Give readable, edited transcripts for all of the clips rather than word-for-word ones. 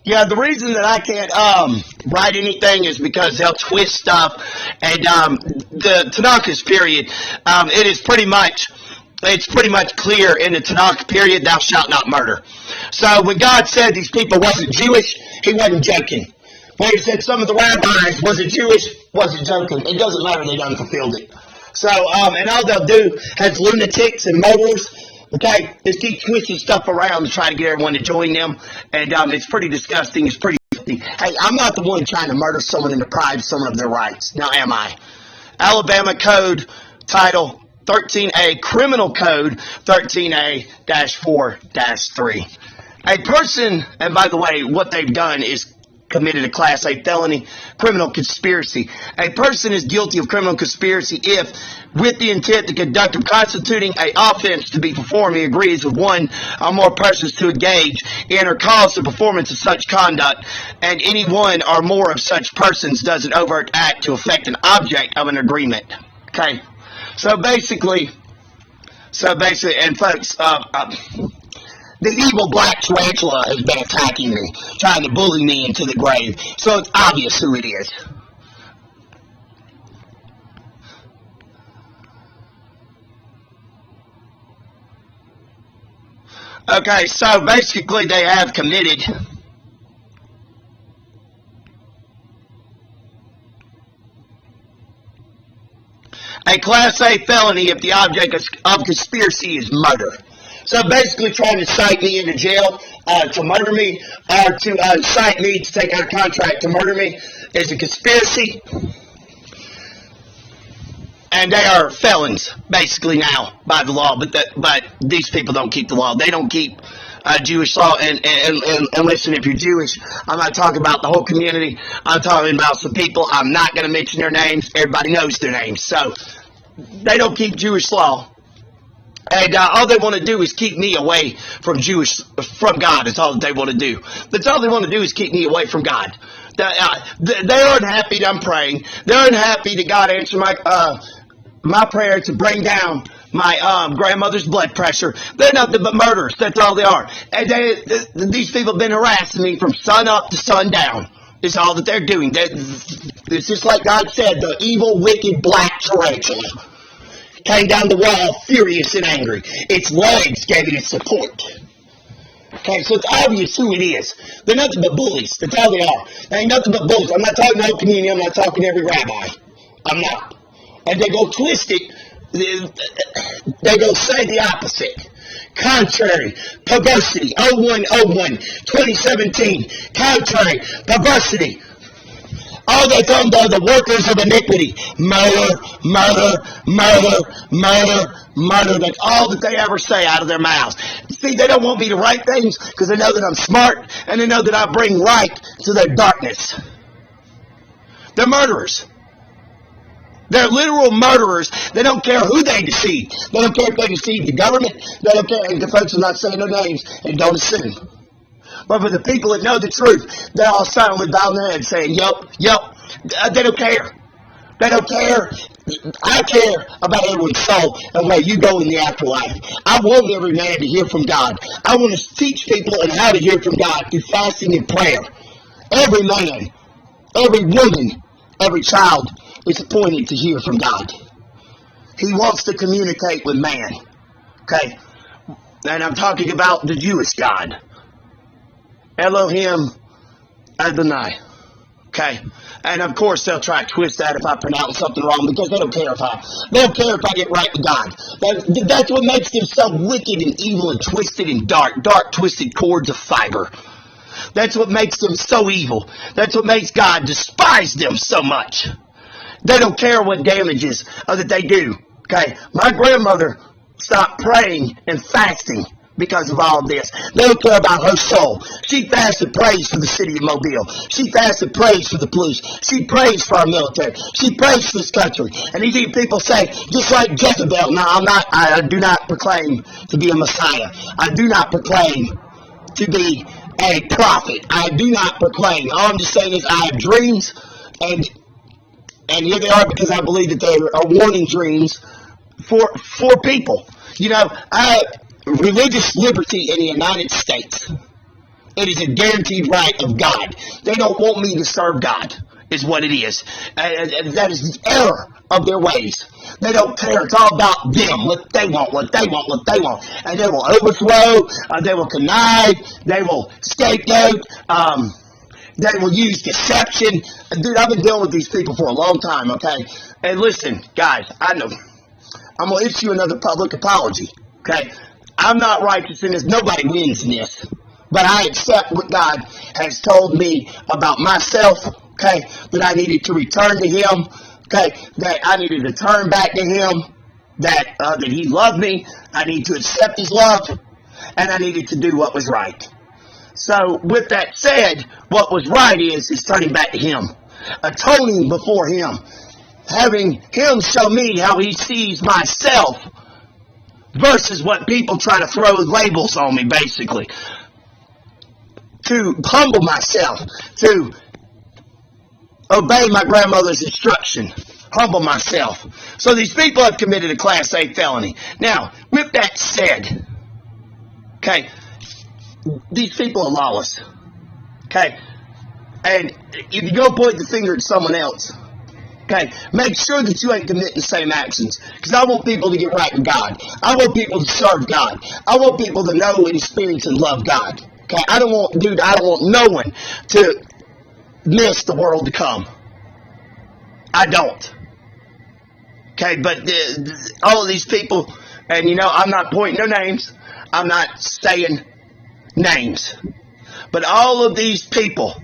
Yeah, the reason that I can't write anything is because they'll twist stuff, and the Tanakh period, it's pretty much clear in the Tanakh period, thou shalt not murder. So when God said these people wasn't Jewish, he wasn't joking. When he said some of the rabbis wasn't Jewish, wasn't joking. It doesn't matter, they done fulfilled it. So, and all they'll do as lunatics and murderers, okay, is keep twisting stuff around to try to get everyone to join them. And it's pretty disgusting. It's pretty filthy. Hey, I'm not the one trying to murder someone and deprive someone of their rights. Now, am I? Alabama Code Title 13A, Criminal Code 13A-4-3. A person, and by the way, what they've done is committed a Class A felony, criminal conspiracy. A person is guilty of criminal conspiracy if, with the intent to conduct or constituting a offense to be performed, he agrees with one or more persons to engage in or cause the performance of such conduct, and any one or more of such persons does an overt act to affect an object of an agreement. Okay? So basically, and folks, the evil black tarantula has been attacking me, trying to bully me into the grave. So it's obvious who it is. Okay, so basically they have committed a Class A felony if the object of conspiracy is murder. So basically trying to cite me into jail to murder me, or to cite me to take out a contract to murder me is a conspiracy. And they are felons, basically now, by the law. But these people don't keep the law. They don't keep Jewish law. And listen, if you're Jewish, I'm not talking about the whole community. I'm talking about some people. I'm not going to mention their names. Everybody knows their names. So they don't keep Jewish law. And all they want to do is keep me away from God. That's all that they want to do. That's all they want to do is keep me away from God. They aren't happy that I'm praying. They aren't happy that God answered my prayer to bring down my grandmother's blood pressure. They're nothing but murderers. That's all they are. And these people have been harassing me from sun up to sundown. It's all that they're doing. It's just like God said, the evil, wicked, black tarantula came down the wall furious and angry. Its legs gave it its support. Okay, so it's obvious who it is. They're nothing but bullies. That's all they are. They ain't nothing but bullies. I'm not talking to the community. I'm not talking to every rabbi. I'm not. And they go twist it. They go say the opposite. Contrary, perversity, 0101, 2017. Contrary, perversity. All they come are the workers of iniquity. Murder, murder, murder, murder, murder. That's all that they ever say out of their mouths. See, they don't want me to write things because they know that I'm smart and they know that I bring light to their darkness. They're murderers. They're literal murderers. They don't care who they deceive. They don't care if they deceive the government. They don't care if the folks are not saying their names and don't assume. But for the people that know the truth, they're all silently bowing their heads saying, yep. They don't care. They don't care. I care about everyone's soul and where you go in the afterlife. I want every man to hear from God. I want to teach people on how to hear from God through fasting and prayer. Every man, every woman, every child is appointed to hear from God. He wants to communicate with man. Okay? And I'm talking about the Jewish God. Elohim Adonai. Okay? And of course they'll try to twist that if I pronounce something wrong because they don't care if I get right with God. That's what makes them so wicked and evil and twisted and dark twisted cords of fiber. That's what makes them so evil. That's what makes God despise them so much. They don't care what damages that they do. Okay? My grandmother stopped praying and fasting because of all of this. They don't care about her soul. She fasted praise for the city of Mobile. She fasted praise for the police. She prays for our military. She prays for this country. And these people say, just like Jezebel, no, I do not proclaim to be a Messiah. I do not proclaim to be a prophet. I do not proclaim. All I'm just saying is I have dreams, and here they are because I believe that they are warning dreams for people. You know, religious liberty in the United States It is a guaranteed right of God. They don't want me to serve God, is what it is. And that is the error of their ways. They don't care. It's all about them, what they want, what they want, what they want. And they will overthrow, they will connive, they will scapegoat, they will use deception. Dude, I've been dealing with these people for a long time, okay? And listen, guys, I know. I'm going to issue another public apology, okay? I'm not righteous in this. Nobody wins in this. But I accept what God has told me about myself, okay? That I needed to return to Him, okay? That I needed to turn back to Him, that He loved me. I need to accept His love, and I needed to do what was right. So, with that said, what was right is turning back to Him, atoning before Him, having Him show me how He sees myself versus what people try to throw labels on me, basically. To humble myself, to obey my grandmother's instruction, humble myself. So these people have committed a Class A felony. Now, with that said, okay, these people are lawless, okay? And if you go point the finger at someone else, okay, make sure that you ain't committing the same actions. Because I want people to get right with God. I want people to serve God. I want people to know and experience and love God. Okay, I don't want no one to miss the world to come. I don't. Okay, but all of these people, and I'm not pointing their names. I'm not saying names. But all of these people,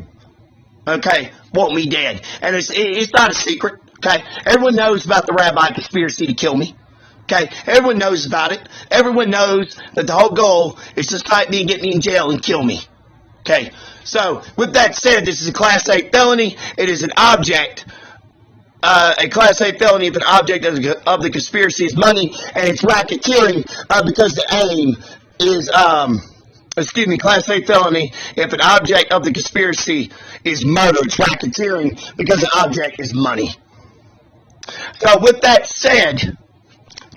okay, want me dead. And it's not a secret, okay? Everyone knows about the rabbi conspiracy to kill me, okay? Everyone knows about it. Everyone knows that the whole goal is to fight me and get me in jail and kill me, okay? So, with that said, this is a Class A felony. It is an object, a Class A felony if an object of the conspiracy is money, and it's racketeering because the aim is, Class A felony if an object of the conspiracy is murder. It's racketeering because the object is money. So with that said,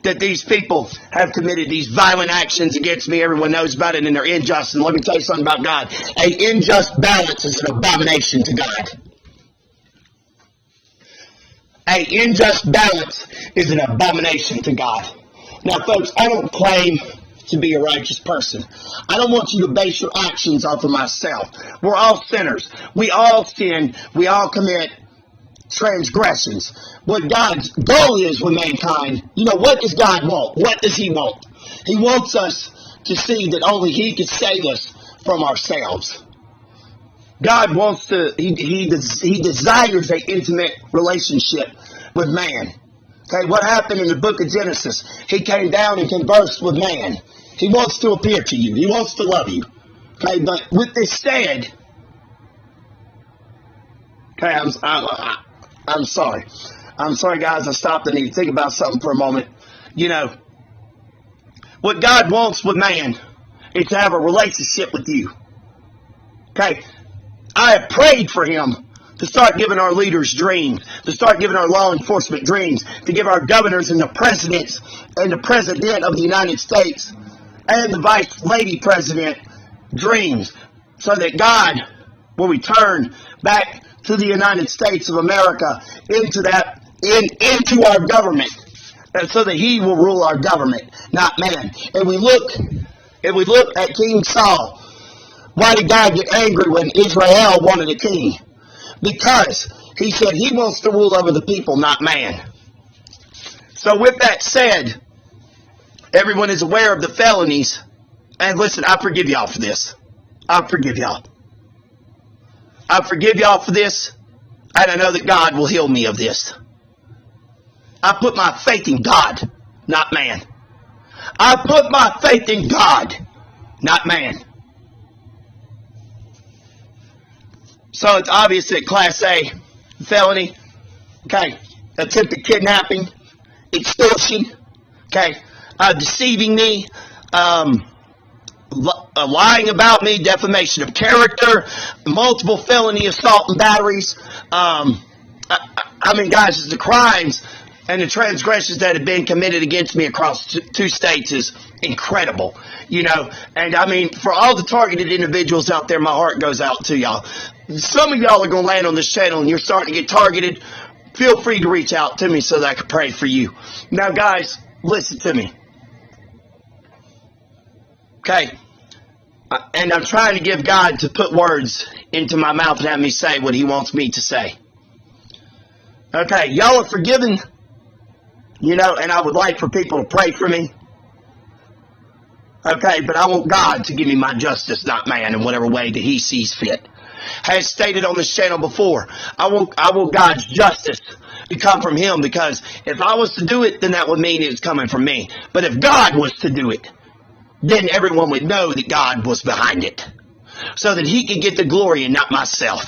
that these people have committed these violent actions against me, everyone knows about it, and they're unjust. And let me tell you something about God. An unjust balance is an abomination to God. An unjust balance is an abomination to God. Now, folks, I don't claim to be a righteous person. I don't want you to base your actions off of myself. We're all sinners. We all sin. We all commit transgressions. What God's goal is with mankind, what does God want? What does He want? He wants us to see that only He can save us from ourselves. God wants to, He desires an intimate relationship with man. Okay, what happened in the book of Genesis? He came down and conversed with man. He wants to appear to you. He wants to love you. Okay, but with this said, okay, I'm sorry. I'm sorry, guys. I stopped and need to think about something for a moment. What God wants with man is to have a relationship with you. Okay, I have prayed for Him to start giving our leaders dreams, to start giving our law enforcement dreams, to give our governors and the presidents and the president of the United States and the vice lady president dreams, so that God will return back to the United States of America into our government, so that He will rule our government, not man. And we look at King Saul. Why did God get angry when Israel wanted a king? Because He said He wants to rule over the people, not man. So with that said, everyone is aware of the felonies. And listen, I forgive y'all for this. I forgive y'all. I forgive y'all for this. And I know that God will heal me of this. I put my faith in God, not man. I put my faith in God, not man. So it's obvious that Class A felony, okay, attempted kidnapping, extortion, okay, deceiving me, lying about me, defamation of character, multiple felony assault and batteries. I mean, guys, the crimes and the transgressions that have been committed against me across two states is incredible, you know. And I mean, for all the targeted individuals out there, my heart goes out to y'all. Some of y'all are going to land on this channel and you're starting to get targeted. Feel free to reach out to me so that I can pray for you. Now, guys, listen to me. Okay? And I'm trying to give God to put words into my mouth and have me say what he wants me to say. Okay, y'all are forgiven, you know, and I would like for people to pray for me. Okay, but I want God to give me my justice, not man, in whatever way that he sees fit. As stated on this channel before, I want God's justice to come from him, because if I was to do it, then that would mean it's coming from me. But if God was to do it, then everyone would know that God was behind it, so that he could get the glory and not myself.